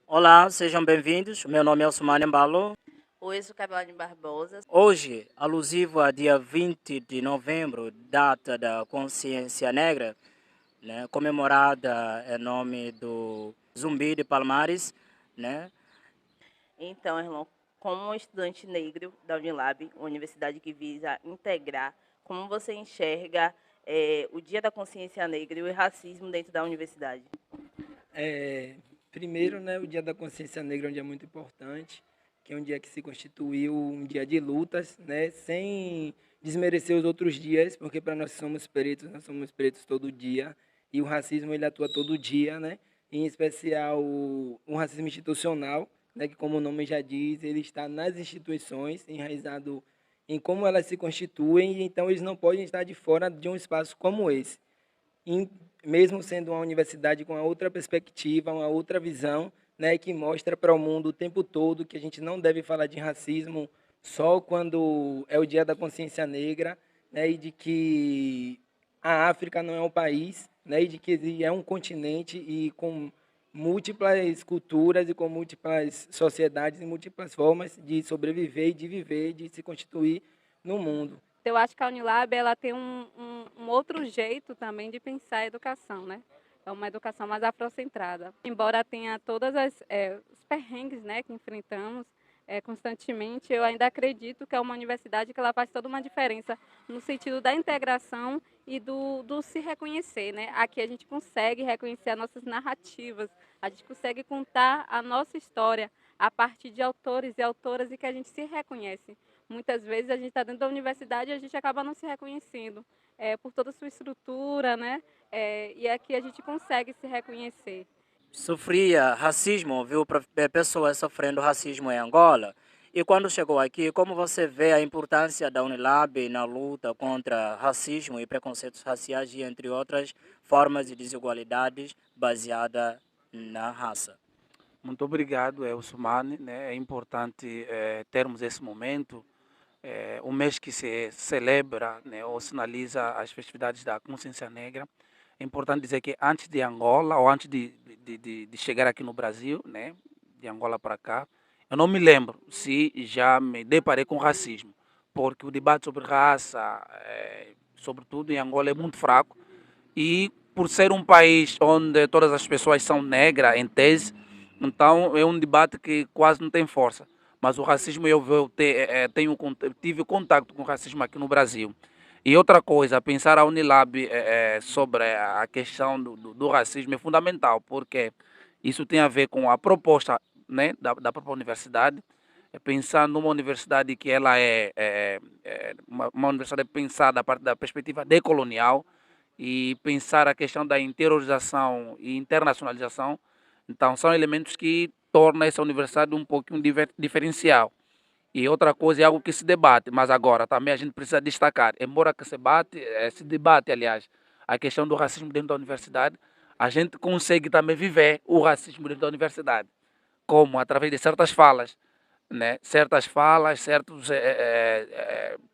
Olá, sejam bem-vindos. Meu nome é Osmane Mbalo. Oi, sou Cabelane Barbosa. Hoje, alusivo a dia 20 de novembro, data da consciência negra, né, comemorada em nome do Zumbi de Palmares, né? Então, irmão, como estudante negro da Unilab, uma universidade que visa integrar, como você enxerga o Dia da Consciência Negra e o racismo dentro da universidade? É, primeiro, né, o Dia da Consciência Negra é um dia muito importante, que é um dia que se constituiu um dia de lutas, né, sem desmerecer os outros dias, porque para nós somos pretos todo dia, e o racismo ele atua todo dia, né, em especial o racismo institucional, né, que como o nome já diz, ele está nas instituições, enraizado em como elas se constituem, e então eles não podem estar de fora de um espaço como esse em, mesmo sendo uma universidade com uma outra perspectiva, uma outra visão, né, que mostra para o mundo o tempo todo que a gente não deve falar de racismo só quando é o Dia da Consciência Negra, né, e de que a África não é um país, né, e de que ele é um continente e com múltiplas culturas e com múltiplas sociedades e múltiplas formas de sobreviver e de viver, de se constituir no mundo. Eu acho que a Unilab ela tem um outro jeito também de pensar a educação, né? É uma educação mais afrocentrada. Embora tenha todas os perrengues, né, que enfrentamos constantemente, eu ainda acredito que é uma universidade que ela faz toda uma diferença no sentido da integração e do se reconhecer, né? Aqui a gente consegue reconhecer as nossas narrativas, a gente consegue contar a nossa história a partir de autores e autoras e que a gente se reconhece. Muitas vezes a gente está dentro da universidade e a gente acaba não se reconhecendo por toda a sua estrutura, né? E aqui a gente consegue se reconhecer. Sofria racismo, viu pessoas sofrendo racismo em Angola. E quando chegou aqui, como você vê a importância da Unilab na luta contra racismo e preconceitos raciais e entre outras formas de desigualdades baseada na raça? Muito obrigado, Usmane. Né? É importante termos esse momento, um mês que se celebra, né, ou sinaliza as festividades da consciência negra. É importante dizer que antes de Angola, ou antes de chegar aqui no Brasil, né, de Angola para cá, eu não me lembro se já me deparei com racismo, porque o debate sobre raça, sobretudo em Angola, é muito fraco e por ser um país onde todas as pessoas são negras, em tese, então é um debate que quase não tem força. Mas o racismo, tive contato com o racismo aqui no Brasil. E outra coisa, pensar a Unilab sobre a questão do racismo é fundamental, porque isso tem a ver com a proposta, né, da própria universidade. Pensar numa universidade que ela uma universidade pensada a partir da perspectiva decolonial, e pensar a questão da interiorização e internacionalização. Então, são elementos que tornam essa universidade um pouquinho diferencial. E outra coisa é algo que se debate, mas agora também a gente precisa destacar, embora que se debate, aliás, a questão do racismo dentro da universidade, a gente consegue também viver o racismo dentro da universidade, como através de certas falas, né? Certas falas,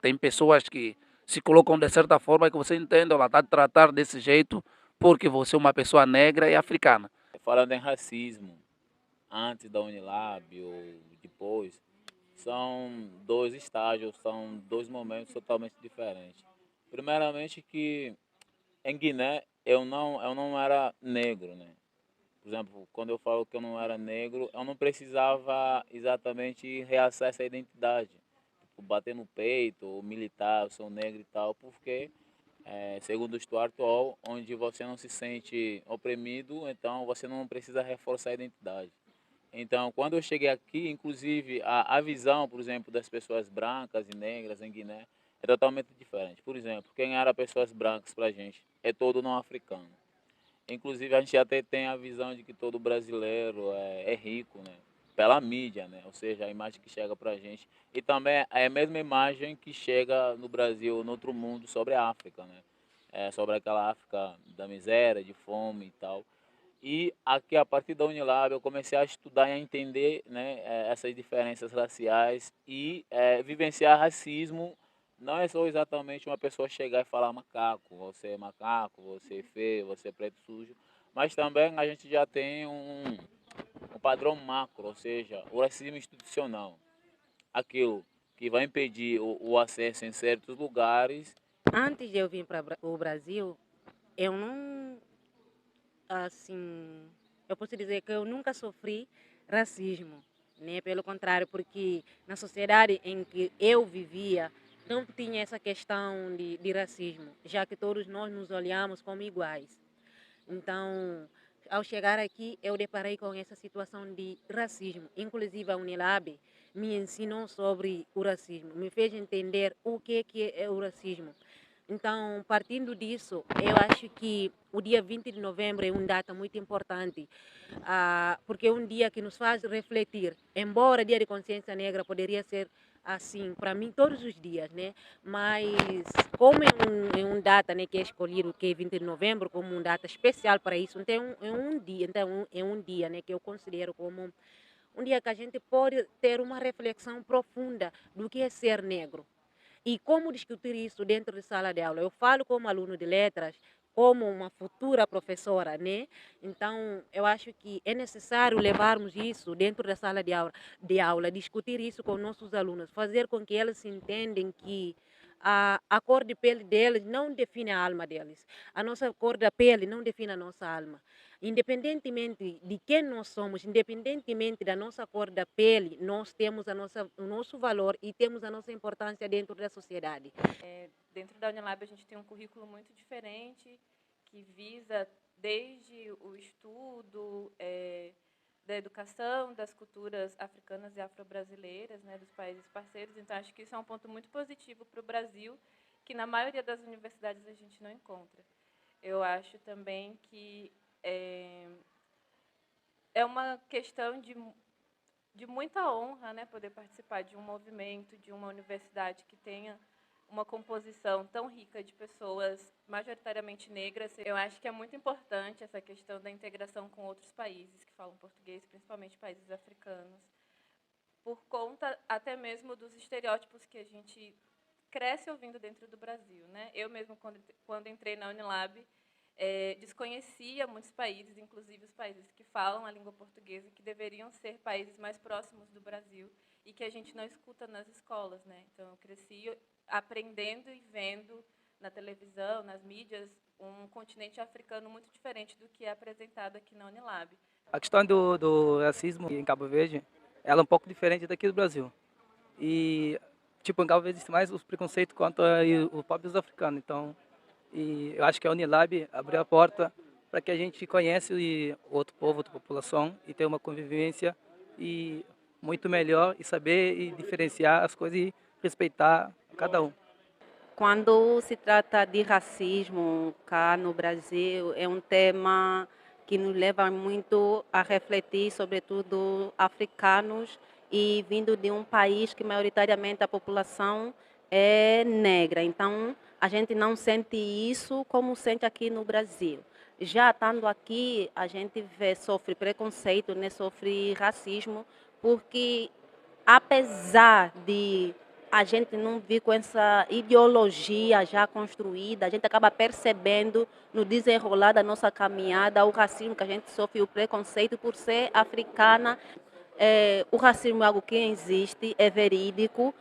tem pessoas que se colocam de certa forma que você entende, ela está a tratar desse jeito porque você é uma pessoa negra e africana. Falando em racismo, antes da Unilab ou depois, são dois estágios, são dois momentos totalmente diferentes. Primeiramente que em Guiné eu não era negro, né? Por exemplo, quando eu falo que eu não era negro, eu não precisava exatamente reaçar essa identidade. Tipo, bater no peito, ou militar, eu sou negro e tal, porque, segundo o Stuart Hall, onde você não se sente oprimido, então você não precisa reforçar a identidade. Então, quando eu cheguei aqui, inclusive, a visão, por exemplo, das pessoas brancas e negras em Guiné é totalmente diferente. Por exemplo, quem era pessoas brancas para a gente é todo não africano. Inclusive, a gente até tem a visão de que todo brasileiro é rico, né? Pela mídia, né? Ou seja, a imagem que chega pra gente. E também é a mesma imagem que chega no Brasil, no outro mundo, sobre a África, né? Sobre aquela África da miséria, de fome e tal. E aqui, a partir da Unilab, eu comecei a estudar e a entender, né, essas diferenças raciais e vivenciar racismo. Não é só exatamente uma pessoa chegar e falar macaco, você é feio, você é preto sujo, mas também a gente já tem um padrão macro, ou seja, o racismo institucional, aquilo que vai impedir o acesso em certos lugares. Antes de eu vir para o Brasil, eu não, assim, eu posso dizer que eu nunca sofri racismo, né? Pelo contrário, porque na sociedade em que eu vivia, não tinha essa questão de racismo, já que todos nós nos olhamos como iguais. Então, ao chegar aqui, eu deparei com essa situação de racismo. Inclusive, a Unilab me ensinou sobre o racismo, me fez entender o que é o racismo. Então, partindo disso, eu acho que o dia 20 de novembro é uma data muito importante, porque é um dia que nos faz refletir. Embora Dia de Consciência Negra poderia ser assim, para mim, todos os dias, né? Mas como é um data, né, que é escolhido, que é 20 de novembro, como uma data especial para isso, então é um dia, né, que eu considero como um dia que a gente pode ter uma reflexão profunda do que é ser negro. E como discutir isso dentro de sala de aula? Eu falo como aluno de letras, como uma futura professora, né? Então, eu acho que é necessário levarmos isso dentro da sala de aula, discutir isso com nossos alunos, fazer com que eles entendam que a cor de pele deles não define a alma deles. A nossa cor da pele não define a nossa alma. Independentemente de quem nós somos, independentemente da nossa cor da pele, nós temos o nosso valor e temos a nossa importância dentro da sociedade. Dentro da Unilab, a gente tem um currículo muito diferente, que visa desde o estudo da educação, das culturas africanas e afro-brasileiras, né, dos países parceiros. Então, acho que isso é um ponto muito positivo para o Brasil, que na maioria das universidades a gente não encontra. Eu acho também que é uma questão de muita honra, né, poder participar de um movimento, de uma universidade que tenha uma composição tão rica de pessoas majoritariamente negras. Eu acho que é muito importante essa questão da integração com outros países que falam português, principalmente países africanos, por conta até mesmo dos estereótipos que a gente cresce ouvindo dentro do Brasil, né? Eu mesmo, quando entrei na Unilab, desconhecia muitos países, inclusive os países que falam a língua portuguesa, que deveriam ser países mais próximos do Brasil e que a gente não escuta nas escolas, né? Então, eu cresci aprendendo e vendo na televisão, nas mídias, um continente africano muito diferente do que é apresentado aqui na Unilab. A questão do racismo em Cabo Verde, ela é um pouco diferente daqui do Brasil. E, tipo, em Cabo Verde existe mais os preconceitos contra os pobres africanos. Então, e eu acho que a Unilab abriu a porta para que a gente conheça outro povo, outra população e ter uma convivência e muito melhor e saber e diferenciar as coisas e respeitar cada um. Quando se trata de racismo cá no Brasil, é um tema que nos leva muito a refletir, sobretudo africanos, e vindo de um país que maioritariamente a população é negra. Então, a gente não sente isso como sente aqui no Brasil. Já estando aqui, a gente sofre preconceito, né? Sofre racismo, porque apesar de a gente não vir com essa ideologia já construída, a gente acaba percebendo no desenrolar da nossa caminhada o racismo que a gente sofre, o preconceito por ser africana. O racismo é algo que existe, é verídico.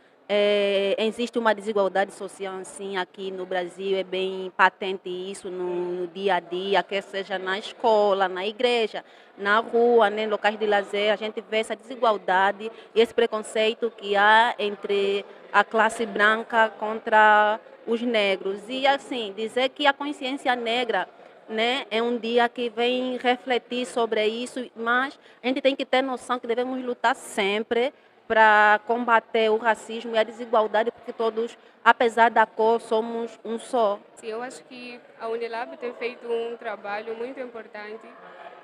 Existe uma desigualdade social assim aqui no Brasil, é bem patente isso no dia a dia, quer seja na escola, na igreja, na rua, né, em locais de lazer, a gente vê essa desigualdade e esse preconceito que há entre a classe branca contra os negros. E assim, dizer que a consciência negra, né, é um dia que vem refletir sobre isso, mas a gente tem que ter noção que devemos lutar sempre para combater o racismo e a desigualdade, porque todos, apesar da cor, somos um só. Sim, eu acho que a Unilab tem feito um trabalho muito importante,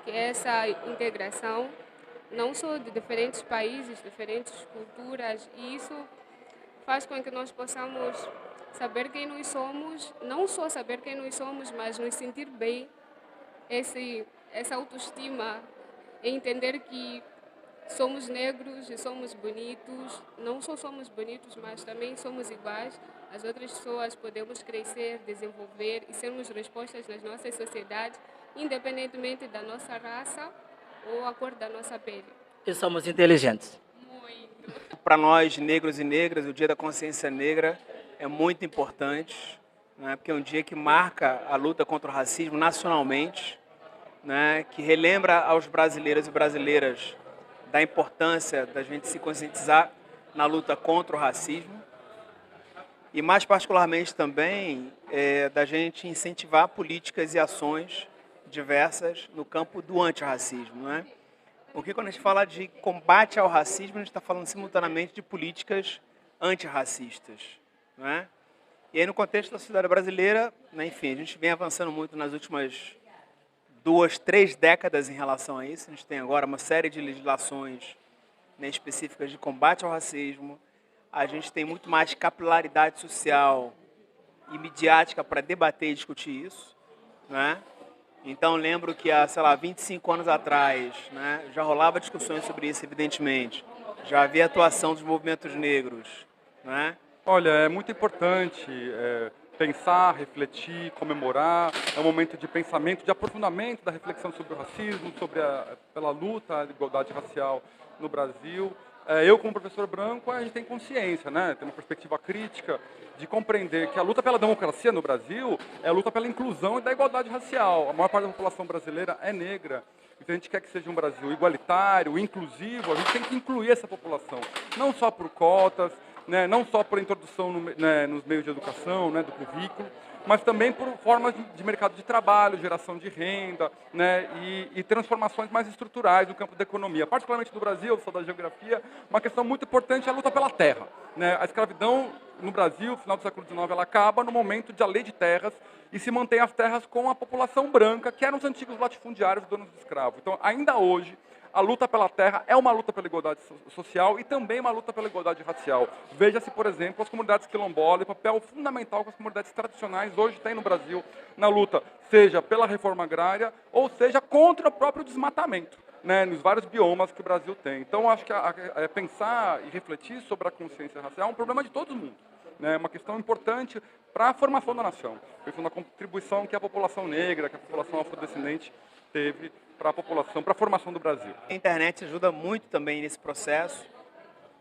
que é essa integração, não só de diferentes países, diferentes culturas, e isso faz com que nós possamos saber quem nós somos, não só saber quem nós somos, mas nos sentir bem, essa autoestima, e entender que somos negros e somos bonitos, não só somos bonitos, mas também somos iguais. As outras pessoas podemos crescer, desenvolver e sermos respostas nas nossas sociedades, independentemente da nossa raça ou a cor da nossa pele. E somos inteligentes. Muito. Para nós, negros e negras, o Dia da Consciência Negra é muito importante, né, porque é um dia que marca a luta contra o racismo nacionalmente, né, que relembra aos brasileiros e brasileiras da importância da gente se conscientizar na luta contra o racismo e, mais particularmente, também da gente incentivar políticas e ações diversas no campo do antirracismo, né? Porque quando a gente fala de combate ao racismo, a gente está falando simultaneamente de políticas antirracistas, né? E aí, no contexto da sociedade brasileira, né, enfim, a gente vem avançando muito nas últimas 2, 3 décadas em relação a isso. A gente tem agora uma série de legislações, né, específicas de combate ao racismo. A gente tem muito mais capilaridade social e midiática para debater e discutir isso, né? Então, lembro que há, sei lá, 25 anos atrás, né, já rolava discussões sobre isso, evidentemente. Já havia atuação dos movimentos negros, né? Olha, é muito importante pensar, refletir, comemorar. É um momento de pensamento, de aprofundamento da reflexão sobre o racismo, pela luta à igualdade racial no Brasil. Eu, como professor branco, a gente tem consciência, né? Tem uma perspectiva crítica de compreender que a luta pela democracia no Brasil é a luta pela inclusão e da igualdade racial. A maior parte da população brasileira é negra. Então a gente quer que seja um Brasil igualitário, inclusivo. A gente tem que incluir essa população, não só por cotas, né, não só por introdução nos meios de educação, né, do currículo, mas também por formas de mercado de trabalho, geração de renda, né, e transformações mais estruturais no campo da economia. Particularmente no Brasil, eu sou da geografia, uma questão muito importante é a luta pela terra, né? A escravidão no Brasil, no final do século XIX, ela acaba no momento de a lei de terras e se mantém as terras com a população branca, que eram os antigos latifundiários donos de escravos. Então, ainda hoje, a luta pela terra é uma luta pela igualdade social e também uma luta pela igualdade racial. Veja-se, por exemplo, as comunidades quilombolas, o papel fundamental que as comunidades tradicionais hoje têm no Brasil na luta, seja pela reforma agrária ou seja contra o próprio desmatamento, né, nos vários biomas que o Brasil tem. Então, acho que pensar e refletir sobre a consciência racial é um problema de todo mundo. É uma questão importante para a formação da nação, pensando na contribuição que a população negra, que a população afrodescendente teve para a população, para a formação do Brasil. A internet ajuda muito também nesse processo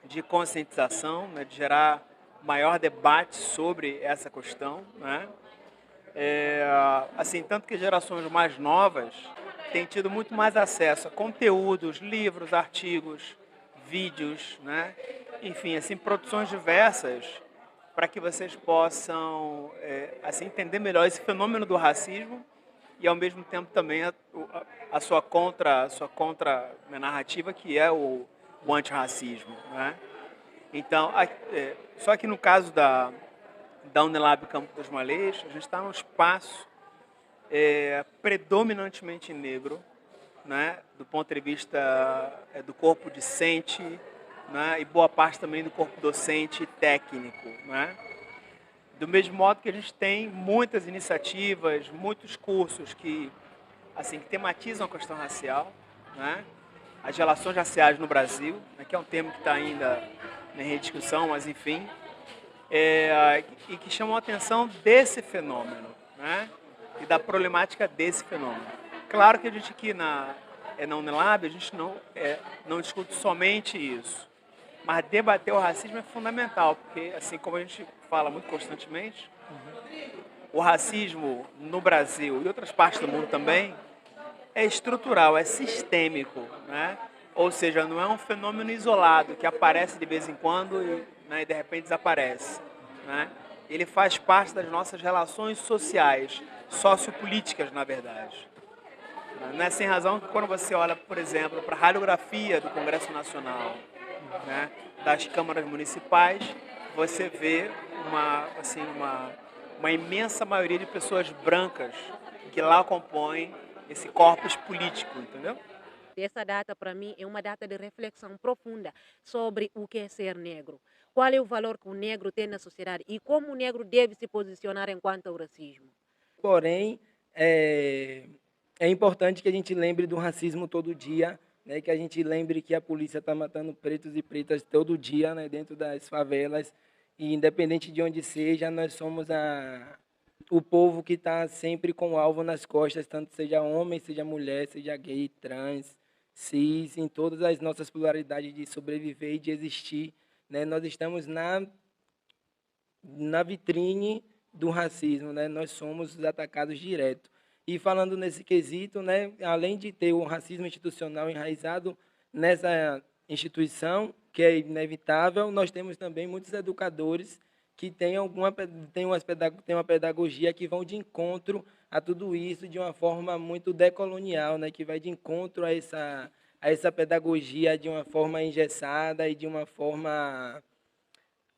de conscientização, né, de gerar maior debate sobre essa questão, né? Assim, tanto que gerações mais novas têm tido muito mais acesso a conteúdos, livros, artigos, vídeos, né? Enfim, assim, produções diversas para que vocês possam assim, entender melhor esse fenômeno do racismo e, ao mesmo tempo, também a sua contra-narrativa, que é o antirracismo, né? Então, só que no caso da Unilab Campo dos Malês, a gente está num espaço predominantemente negro, né? Do ponto de vista do corpo discente, né? E boa parte também do corpo docente e técnico, né? Do mesmo modo que a gente tem muitas iniciativas, muitos cursos que tematizam a questão racial, né? As relações raciais no Brasil, né? Que é um tema que está ainda em rediscussão, mas enfim, e que chamam a atenção desse fenômeno, né? E da problemática desse fenômeno. Claro que a gente aqui na Unilab, a gente não discute somente isso, mas debater o racismo é fundamental, porque, assim como a gente fala muito constantemente, o racismo no Brasil e outras partes do mundo também é estrutural, é sistêmico, né? Ou seja, não é um fenômeno isolado que aparece de vez em quando e de repente desaparece, né? Ele faz parte das nossas relações sociais, sociopolíticas, na verdade. Não é sem razão que quando você olha, por exemplo, para a radiografia do Congresso Nacional, né, das câmaras municipais, você vê uma imensa maioria de pessoas brancas que lá compõem esse corpus político, entendeu? Essa data, para mim, é uma data de reflexão profunda sobre o que é ser negro. Qual é o valor que o negro tem na sociedade e como o negro deve se posicionar enquanto ao racismo. Porém, é importante que a gente lembre do racismo todo dia, né? Que a gente lembre que a polícia está matando pretos e pretas todo dia, né? Dentro das favelas. E independente de onde seja, nós somos o povo que está sempre com o alvo nas costas, tanto seja homem, seja mulher, seja gay, trans, cis, em todas as nossas pluralidades de sobreviver e de existir, né? Nós estamos na vitrine do racismo, né? Nós somos os atacados direto. E falando nesse quesito, né, além de ter o racismo institucional enraizado nessa instituição, que é inevitável, nós temos também muitos educadores que têm uma pedagogia que vão de encontro a tudo isso de uma forma muito decolonial, né, que vai de encontro a essa pedagogia de uma forma engessada e de uma forma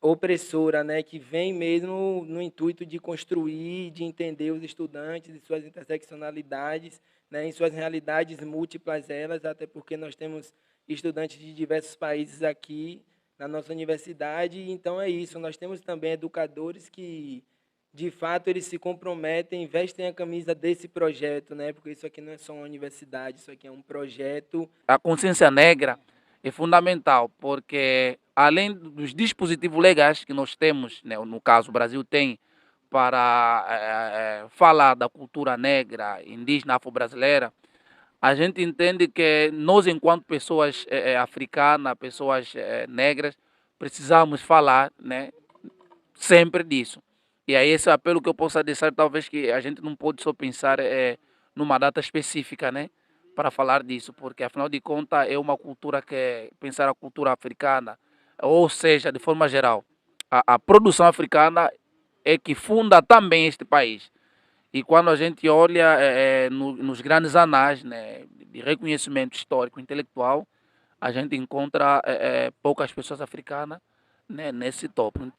opressora, né, que vem mesmo no intuito de construir, de entender os estudantes e suas interseccionalidades, né, em suas realidades múltiplas elas, até porque nós temos estudantes de diversos países aqui na nossa universidade, então é isso, nós temos também educadores que, de fato, eles se comprometem, vestem a camisa desse projeto, né, porque isso aqui não é só uma universidade, isso aqui é um projeto. A consciência negra é fundamental, porque além dos dispositivos legais que nós temos, né, no caso o Brasil tem, para falar da cultura negra, indígena, afro-brasileira, a gente entende que nós, enquanto pessoas africanas, pessoas negras, precisamos falar, né, sempre disso. E aí esse apelo que eu possa deixar, talvez que a gente não pode só pensar numa data específica, né, para falar disso, porque afinal de contas é uma cultura que pensar a cultura africana, ou seja, de forma geral, a produção africana é que funda também este país. E quando a gente olha nos grandes anais, né, de reconhecimento histórico intelectual, a gente encontra poucas pessoas africanas, né, nesse topo.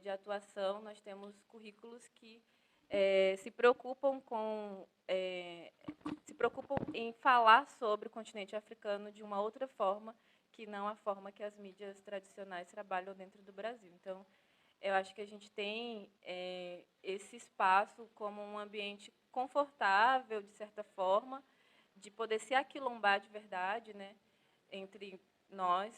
De atuação, nós temos currículos que se preocupam em falar sobre o continente africano de uma outra forma que não a forma que as mídias tradicionais trabalham dentro do Brasil. Então, eu acho que a gente tem esse espaço como um ambiente confortável, de certa forma, de poder se aquilombar de verdade, né, entre nós,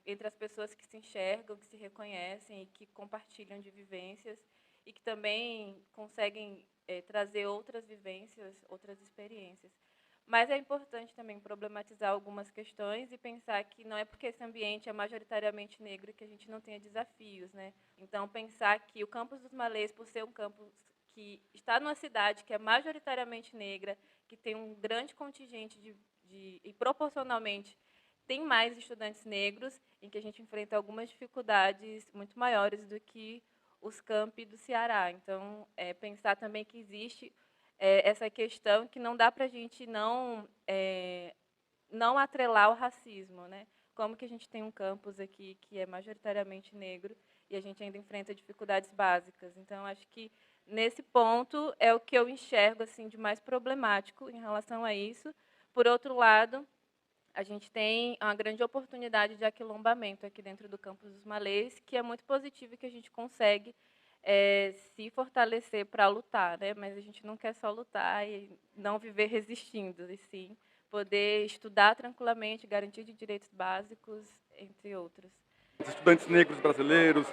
entre as pessoas que se enxergam, que se reconhecem e que compartilham de vivências e que também conseguem trazer outras vivências, outras experiências. Mas é importante também problematizar algumas questões e pensar que não é porque esse ambiente é majoritariamente negro que a gente não tenha desafios, né? Então, pensar que o Campus dos Malês, por ser um campus que está numa cidade que é majoritariamente negra, que tem um grande contingente e proporcionalmente tem mais estudantes negros, em que a gente enfrenta algumas dificuldades muito maiores do que os campi do Ceará. Então, pensar também que existe essa questão que não dá para a gente não atrelar o racismo, né? Como que a gente tem um campus aqui que é majoritariamente negro e a gente ainda enfrenta dificuldades básicas. Então, acho que nesse ponto é o que eu enxergo assim de mais problemático em relação a isso. Por outro lado, a gente tem uma grande oportunidade de aquilombamento aqui dentro do Campus dos Malês, que é muito positivo e que a gente consegue se fortalecer para lutar, né? Mas a gente não quer só lutar e não viver resistindo, e sim poder estudar tranquilamente, garantir de direitos básicos, entre outros. Estudantes negros brasileiros,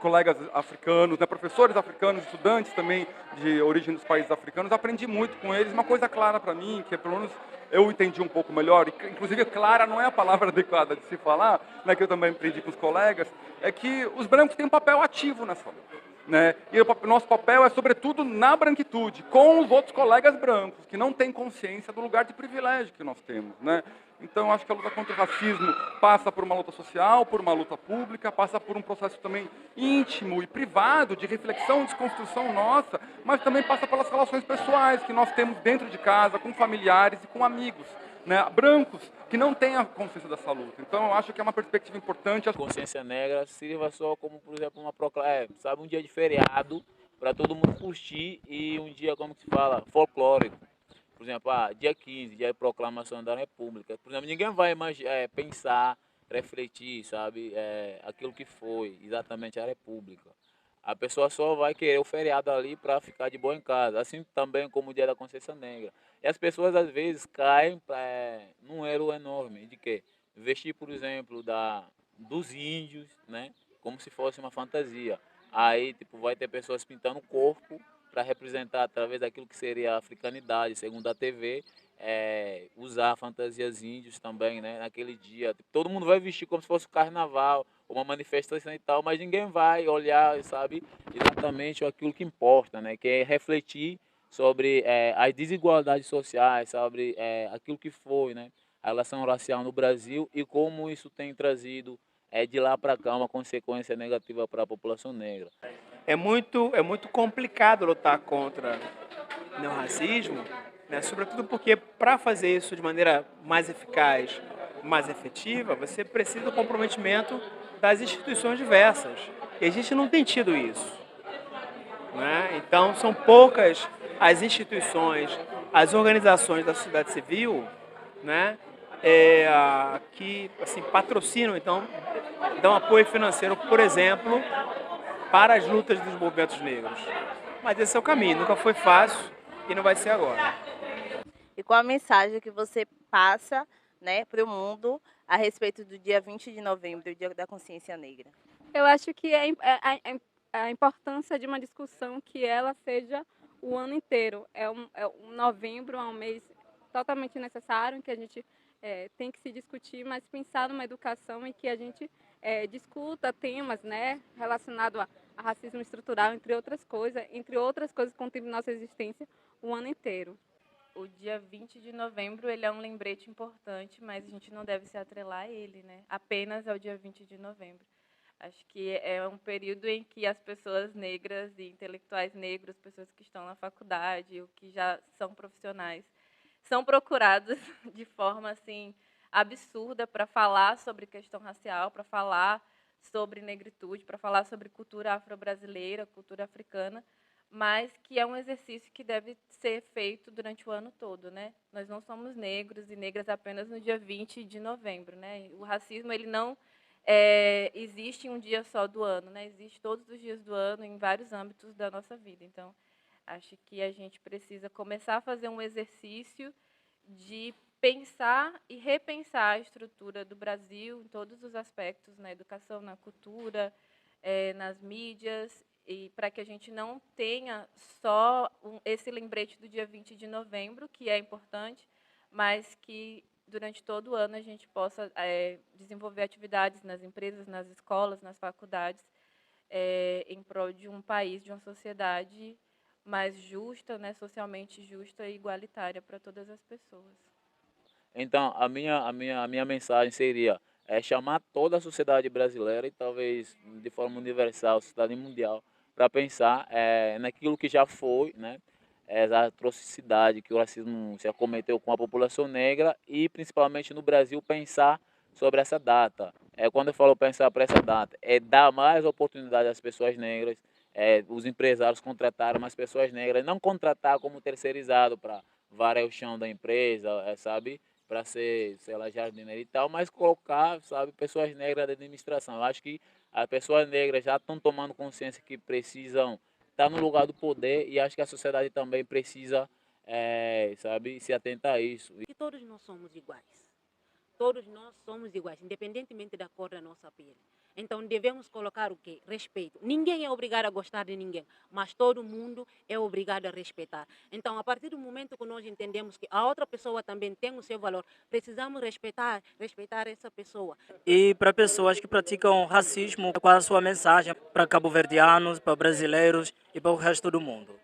colegas africanos, né, professores africanos, estudantes também de origem dos países africanos, aprendi muito com eles. Uma coisa clara para mim, que pelo menos eu entendi um pouco melhor, e inclusive clara não é a palavra adequada de se falar, né, que eu também aprendi com os colegas, é que os brancos têm um papel ativo nessa luta. Né? E o nosso papel é, sobretudo, na branquitude, com os outros colegas brancos, que não têm consciência do lugar de privilégio que nós temos. Né? Então, acho que a luta contra o racismo passa por uma luta social, por uma luta pública, passa por um processo também íntimo e privado, de reflexão, desconstrução nossa, mas também passa pelas relações pessoais que nós temos dentro de casa, com familiares e com amigos. Né, brancos que não têm a consciência dessa luta. Então, eu acho que é uma perspectiva importante. A consciência negra sirva só como, por exemplo, uma sabe, um dia de feriado para todo mundo curtir e um dia, como que se fala, folclórico. Por exemplo, dia 15, dia de proclamação da República. Por exemplo, ninguém vai pensar, refletir, sabe, aquilo que foi exatamente a República. A pessoa só vai querer o feriado ali para ficar de boa em casa, assim também como o Dia da Consciência Negra. E as pessoas, às vezes, caem num erro enorme de que vestir, por exemplo, dos índios, né, como se fosse uma fantasia. Aí, tipo, vai ter pessoas pintando o corpo para representar, através daquilo que seria a africanidade, segundo a TV, usar fantasias índios também, né? Naquele dia. Tipo, todo mundo vai vestir como se fosse o carnaval, uma manifestação e tal, mas ninguém vai olhar, sabe, exatamente aquilo que importa, né? Que é refletir sobre as desigualdades sociais, sobre aquilo que foi, né? A relação racial no Brasil e como isso tem trazido de lá para cá uma consequência negativa para a população negra. É muito complicado lutar contra o racismo, né? Sobretudo porque para fazer isso de maneira mais eficaz, mais efetiva, você precisa do comprometimento das instituições diversas. E a gente não tem tido isso, né? Então são poucas as instituições, as organizações da sociedade civil, né? Que assim, patrocinam, então, dão apoio financeiro, por exemplo, para as lutas dos movimentos negros. Mas esse é o caminho, nunca foi fácil e não vai ser agora. E qual a mensagem que você passa, né, para o mundo a respeito do dia 20 de novembro, o Dia da Consciência Negra? Eu acho que a importância de uma discussão que ela seja o ano inteiro. Novembro é um mês totalmente necessário, em que a gente tem que se discutir, mas pensar numa educação em que a gente discuta temas, né, relacionados a racismo estrutural, entre outras coisas que contribuem na nossa existência o ano inteiro. O dia 20 de novembro ele é um lembrete importante, mas a gente não deve se atrelar a ele, né? Apenas ao dia 20 de novembro. Acho que é um período em que as pessoas negras e intelectuais negros, pessoas que estão na faculdade ou que já são profissionais, são procurados de forma assim absurda para falar sobre questão racial, para falar sobre negritude, para falar sobre cultura afro-brasileira, cultura africana, mas que é um exercício que deve ser feito durante o ano todo, né? Nós não somos negros e negras apenas no dia 20 de novembro, né? O racismo ele não existe em um dia só do ano, né? Existe todos os dias do ano em vários âmbitos da nossa vida. Então, acho que a gente precisa começar a fazer um exercício de pensar e repensar a estrutura do Brasil em todos os aspectos, na educação, na cultura, nas mídias, e para que a gente não tenha só esse lembrete do dia 20 de novembro, que é importante, mas que durante todo o ano a gente possa desenvolver atividades nas empresas, nas escolas, nas faculdades, em prol de um país, de uma sociedade mais justa, né, socialmente justa e igualitária para todas as pessoas. Então, a minha mensagem seria chamar toda a sociedade brasileira e talvez de forma universal, a sociedade mundial, para pensar naquilo que já foi, né, a atrocidade que o racismo se acometeu com a população negra e principalmente no Brasil pensar sobre essa data. Quando eu falo pensar para essa data, dar mais oportunidade às pessoas negras, os empresários contratarem mais pessoas negras, não contratar como terceirizado para varar o chão da empresa, sabe? Para ser, sei lá, jardineiro e tal, mas colocar, sabe, pessoas negras da administração. Eu acho que as pessoas negras já estão tomando consciência que precisam estar no lugar do poder e acho que a sociedade também precisa, sabe, se atentar a isso. Que todos nós somos iguais. Todos nós somos iguais, independentemente da cor da nossa pele. Então devemos colocar o quê? Respeito. Ninguém é obrigado a gostar de ninguém, mas todo mundo é obrigado a respeitar. Então, a partir do momento que nós entendemos que a outra pessoa também tem o seu valor, precisamos respeitar essa pessoa. E para pessoas que praticam racismo, qual é a sua mensagem para cabo-verdianos, para brasileiros e para o resto do mundo?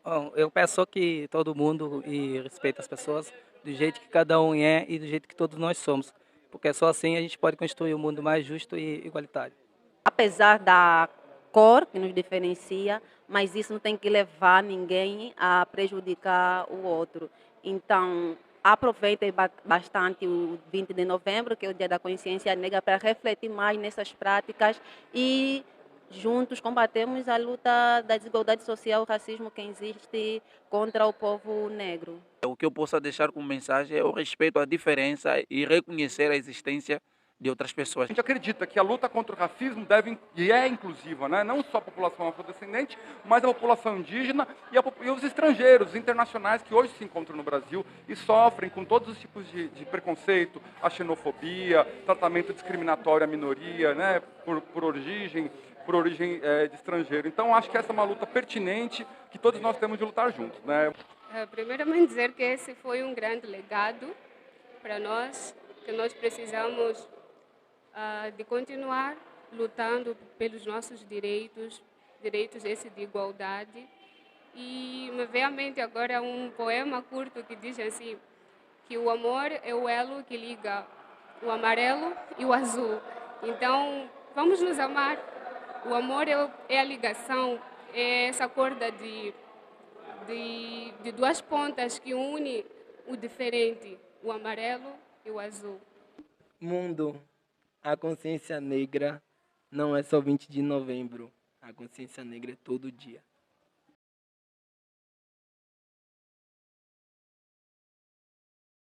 Bom, eu peço que todo mundo respeite as pessoas do jeito que cada um é e do jeito que todos nós somos. Porque só assim a gente pode construir um mundo mais justo e igualitário. Apesar da cor que nos diferencia, mas isso não tem que levar ninguém a prejudicar o outro. Então, aproveitem bastante o 20 de novembro, que é o Dia da Consciência Negra, para refletir mais nessas práticas e juntos combatemos a luta da desigualdade social, o racismo que existe contra o povo negro. O que eu posso deixar como mensagem é o respeito à diferença e reconhecer a existência de outras pessoas. A gente acredita que a luta contra o racismo deve e é inclusiva, né? Não só a população afrodescendente, mas a população indígena e os estrangeiros, os internacionais que hoje se encontram no Brasil e sofrem com todos os tipos de preconceito, a xenofobia, tratamento discriminatório à minoria, né? por origem de estrangeiro. Então, acho que essa é uma luta pertinente que todos nós temos de lutar juntos, né? Primeiramente dizer que esse foi um grande legado para nós, que nós precisamos de continuar lutando pelos nossos direitos esse de igualdade. E me veio à mente agora um poema curto que diz assim, que o amor é o elo que liga o amarelo e o azul. Então, vamos nos amar. O amor é a ligação, é essa corda de duas pontas que une o diferente, o amarelo e o azul. Mundo, a consciência negra não é só 20 de novembro. A consciência negra é todo dia.